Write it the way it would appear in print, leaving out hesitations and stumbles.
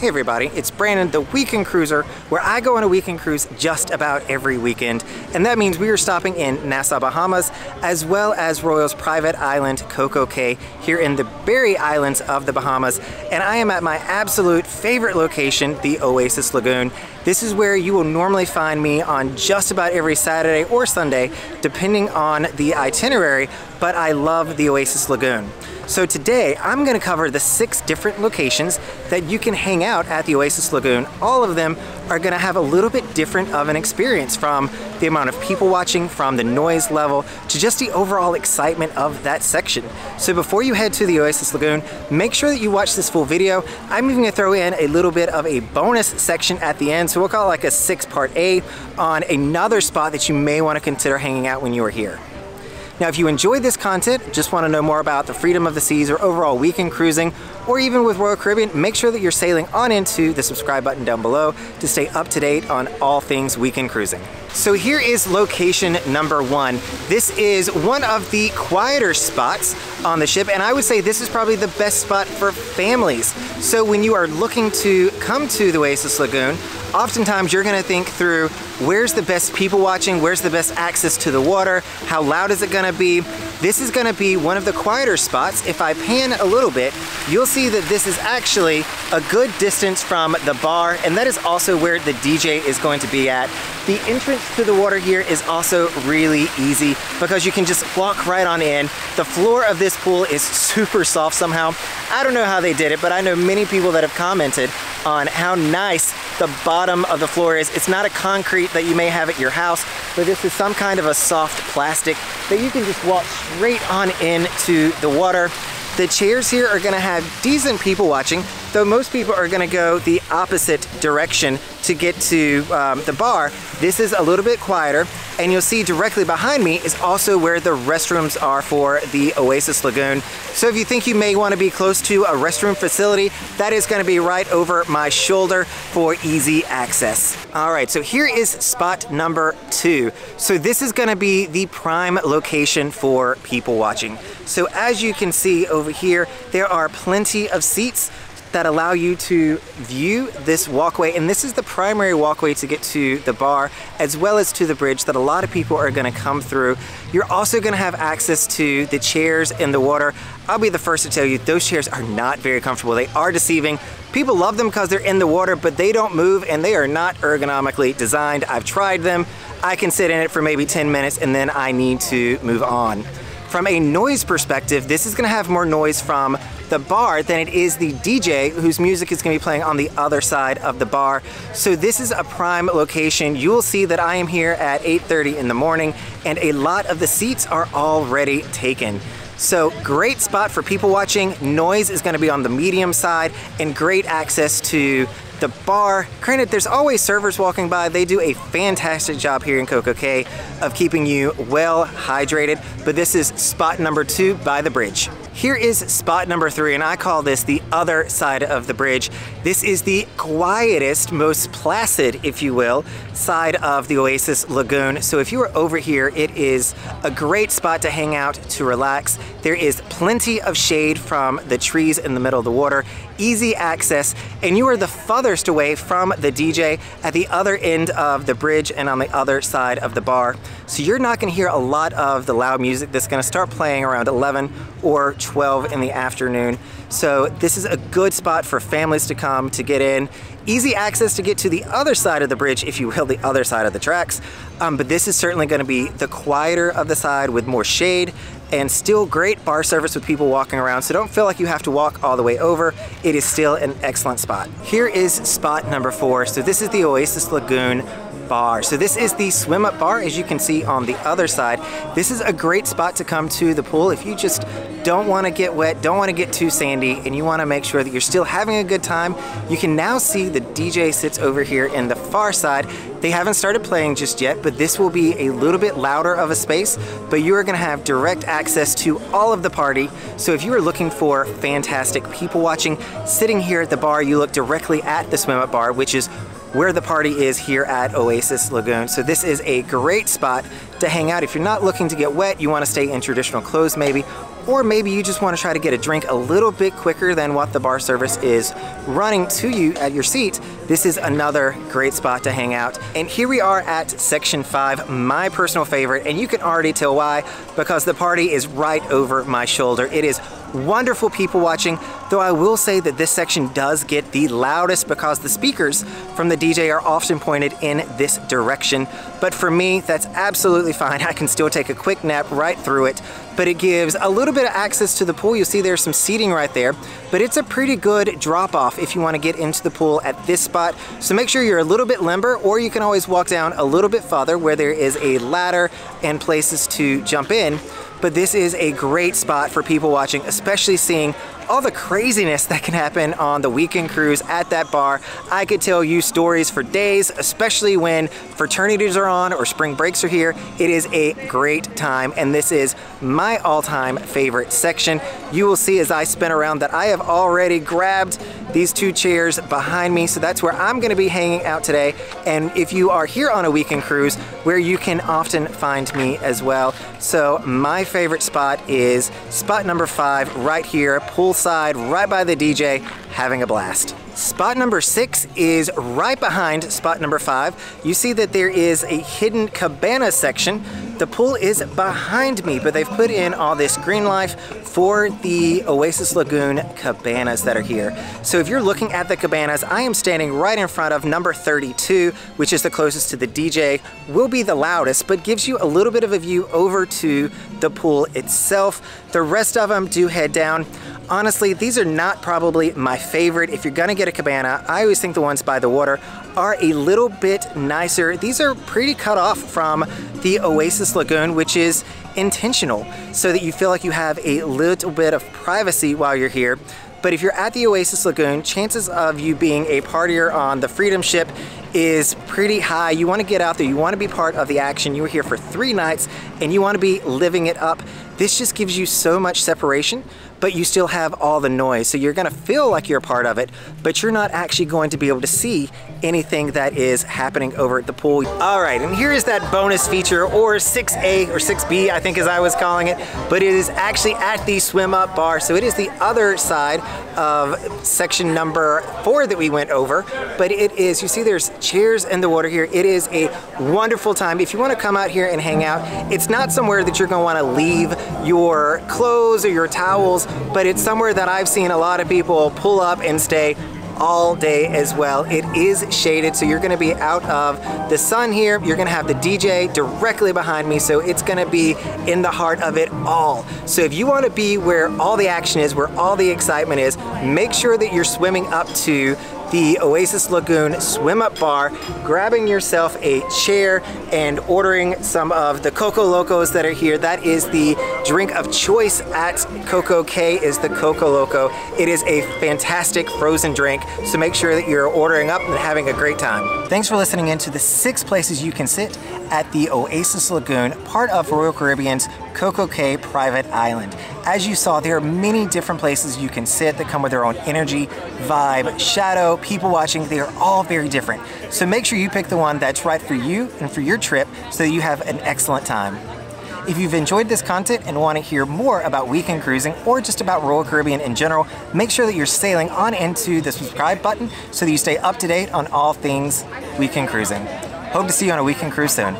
Hey everybody, it's Brandon, the Weekend Cruiser, where I go on a weekend cruise just about every weekend. And that means we are stopping in Nassau, Bahamas, as well as Royal's private island, Cococay, here in the Berry Islands of the Bahamas. And I am at my absolute favorite location, the Oasis Lagoon. This is where you will normally find me on just about every Saturday or Sunday, depending on the itinerary, but I love the Oasis Lagoon. So today I'm going to cover the 6 different locations that you can hang out at the Oasis Lagoon. All of them are going to have a little bit different of an experience, from the amount of people watching, from the noise level, to just the overall excitement of that section. So before you head to the Oasis Lagoon, make sure that you watch this full video. I'm even going to throw in a little bit of a bonus section at the end, so we'll call it like a 6-part A on another spot that you may want to consider hanging out when you are here. Now, if you enjoyed this content, just want to know more about the freedom of the seas or overall weekend cruising, or even with Royal Caribbean, make sure that you're sailing on into the subscribe button down below to stay up to date on all things weekend cruising. So here is location number 1. This is one of the quieter spots on the ship, and I would say this is probably the best spot for families. So when you are looking to come to the Oasis Lagoon, oftentimes you're going to think through, where's the best people watching, where's the best access to the water, how loud is it going to be? This is going to be one of the quieter spots. If I pan a little bit, you'll see that this is actually a good distance from the bar, and that is also where the DJ is going to be at. The entrance to the water here is also really easy because you can just walk right on in. The floor of this pool is super soft somehow. I don't know how they did it, but I know many people that have commented on how nice the bottom of the floor is. It's not a concrete that you may have at your house, but this is some kind of a soft plastic that you can just walk straight on into the water. The chairs here are gonna have decent people watching, though most people are gonna go the opposite direction to get to the bar. This is a little bit quieter, and you'll see directly behind me is also where the restrooms are for the Oasis Lagoon. So if you think you may wanna be close to a restroom facility, that is gonna be right over my shoulder for easy access. All right, so here is spot number 2. So this is gonna be the prime location for people watching. So as you can see over here, there are plenty of seats that allow you to view this walkway, and this is the primary walkway to get to the bar as well as to the bridge that a lot of people are going to come through. You're also going to have access to the chairs in the water. I'll be the first to tell you, those chairs are not very comfortable. They are deceiving. People love them because they're in the water, but they don't move and they are not ergonomically designed. I've tried them. I can sit in it for maybe 10 minutes and then I need to move on. From a noise perspective, this is going to have more noise from the bar than it is the DJ, whose music is going to be playing on the other side of the bar. So this is a prime location. You will see that I am here at 8:30 in the morning, and a lot of the seats are already taken. So great spot for people watching. Noise is going to be on the medium side, and great access to the bar. Granted, there's always servers walking by. They do a fantastic job here in Cococay of keeping you well hydrated, but this is spot number 2 by the bridge. Here is spot number 3, and I call this the other side of the bridge. This is the quietest, most placid, if you will, side of the Oasis Lagoon. So if you are over here, it is a great spot to hang out, to relax. There is plenty of shade from the trees in the middle of the water, easy access, and you are the farthest away from the DJ at the other end of the bridge and on the other side of the bar. So you're not going to hear a lot of the loud music that's going to start playing around 11 or 12 in the afternoon. So this is a good spot for families to come to get in. Easy access to get to the other side of the bridge, if you will, the other side of the tracks. But this is certainly going to be the quieter of the side with more shade, and still great bar service with people walking around. So don't feel like you have to walk all the way over. It is still an excellent spot. Here is spot number 4. So this is the Oasis Lagoon Bar. So this is the swim up bar, as you can see on the other side. This is a great spot to come to the pool if you just don't want to get wet, don't want to get too sandy, and you want to make sure that you're still having a good time. You can now see the DJ sits over here in the far side. They haven't started playing just yet, but this will be a little bit louder of a space, but you are going to have direct access to all of the party. So if you are looking for fantastic people watching, sitting here at the bar, you look directly at the swim up bar, which is where the party is here at Oasis Lagoon. So this is a great spot to hang out. If you're not looking to get wet, you want to stay in traditional clothes maybe, or maybe you just want to try to get a drink a little bit quicker than what the bar service is running to you at your seat, this is another great spot to hang out. And here we are at section 5, my personal favorite, and you can already tell why, because the party is right over my shoulder. It is wonderful people watching, though I will say that this section does get the loudest because the speakers from the DJ are often pointed in this direction. But for me, that's absolutely fine. I can still take a quick nap right through it, but it gives a little bit of access to the pool. You'll see there's some seating right there, but it's a pretty good drop off if you want to get into the pool at this spot. So make sure you're a little bit limber, or you can always walk down a little bit farther where there is a ladder and places to jump in. But this is a great spot for people watching, especially seeing all the craziness that can happen on the weekend cruise at that bar. I could tell you stories for days, especially when fraternities are on or spring breaks are here. It is a great time, and this is my all-time favorite section. You will see as I spin around that I have already grabbed these 2 chairs behind me, so that's where I'm going to be hanging out today. And if you are here on a weekend cruise, where you can often find me as well. So my favorite spot is spot number 5 right here, poolside, right by the DJ, having a blast. Spot number 6 is right behind spot number 5. You see that there is a hidden cabana section. The pool is behind me, but they've put in all this green life for the Oasis Lagoon cabanas that are here. So if you're looking at the cabanas, I am standing right in front of number 32, which is the closest to the DJ, will be the loudest, but gives you a little bit of a view over to the pool itself. The rest of them do head down. Honestly, these are not probably my favorite. If you're gonna get a cabana, I always think the ones by the water are a little bit nicer. These are pretty cut off from the Oasis Lagoon, which is intentional, so that you feel like you have a little bit of privacy while you're here. But if you're at the Oasis Lagoon, chances of you being a partier on the Freedom Ship is pretty high. You want to get out there, you want to be part of the action. You were here for 3 nights and you want to be living it up. This just gives you so much separation, but you still have all the noise. So you're going to feel like you're a part of it, but you're not actually going to be able to see anything that is happening over at the pool. All right, and here is that bonus feature, or 6A or 6B, I think as I was calling it, but it is actually at the swim up bar. So it is the other side of section number 4 that we went over, but it is, you see there's chairs in the water here. It is a wonderful time. If you want to come out here and hang out, it's not somewhere that you're going to want to leave your clothes or your towels, but it's somewhere that I've seen a lot of people pull up and stay all day as well. It is shaded, so you're going to be out of the sun here. You're going to have the DJ directly behind me, so it's going to be in the heart of it all. So if you want to be where all the action is, where all the excitement is, make sure that you're swimming up to the Oasis Lagoon Swim Up Bar, grabbing yourself a chair and ordering some of the Coco Locos that are here. That is the drink of choice at Cococay, is the Coco Loco. It is a fantastic frozen drink, so make sure that you're ordering up and having a great time. Thanks for listening in to the 6 places you can sit at the Oasis Lagoon, part of Royal Caribbean's Cococay private island. As you saw, there are many different places you can sit that come with their own energy, vibe, shadow, people watching. They are all very different. So make sure you pick the one that's right for you and for your trip so that you have an excellent time. If you've enjoyed this content and want to hear more about weekend cruising or just about Royal Caribbean in general, make sure that you're sailing on into the subscribe button so that you stay up to date on all things weekend cruising. Hope to see you on a weekend cruise soon.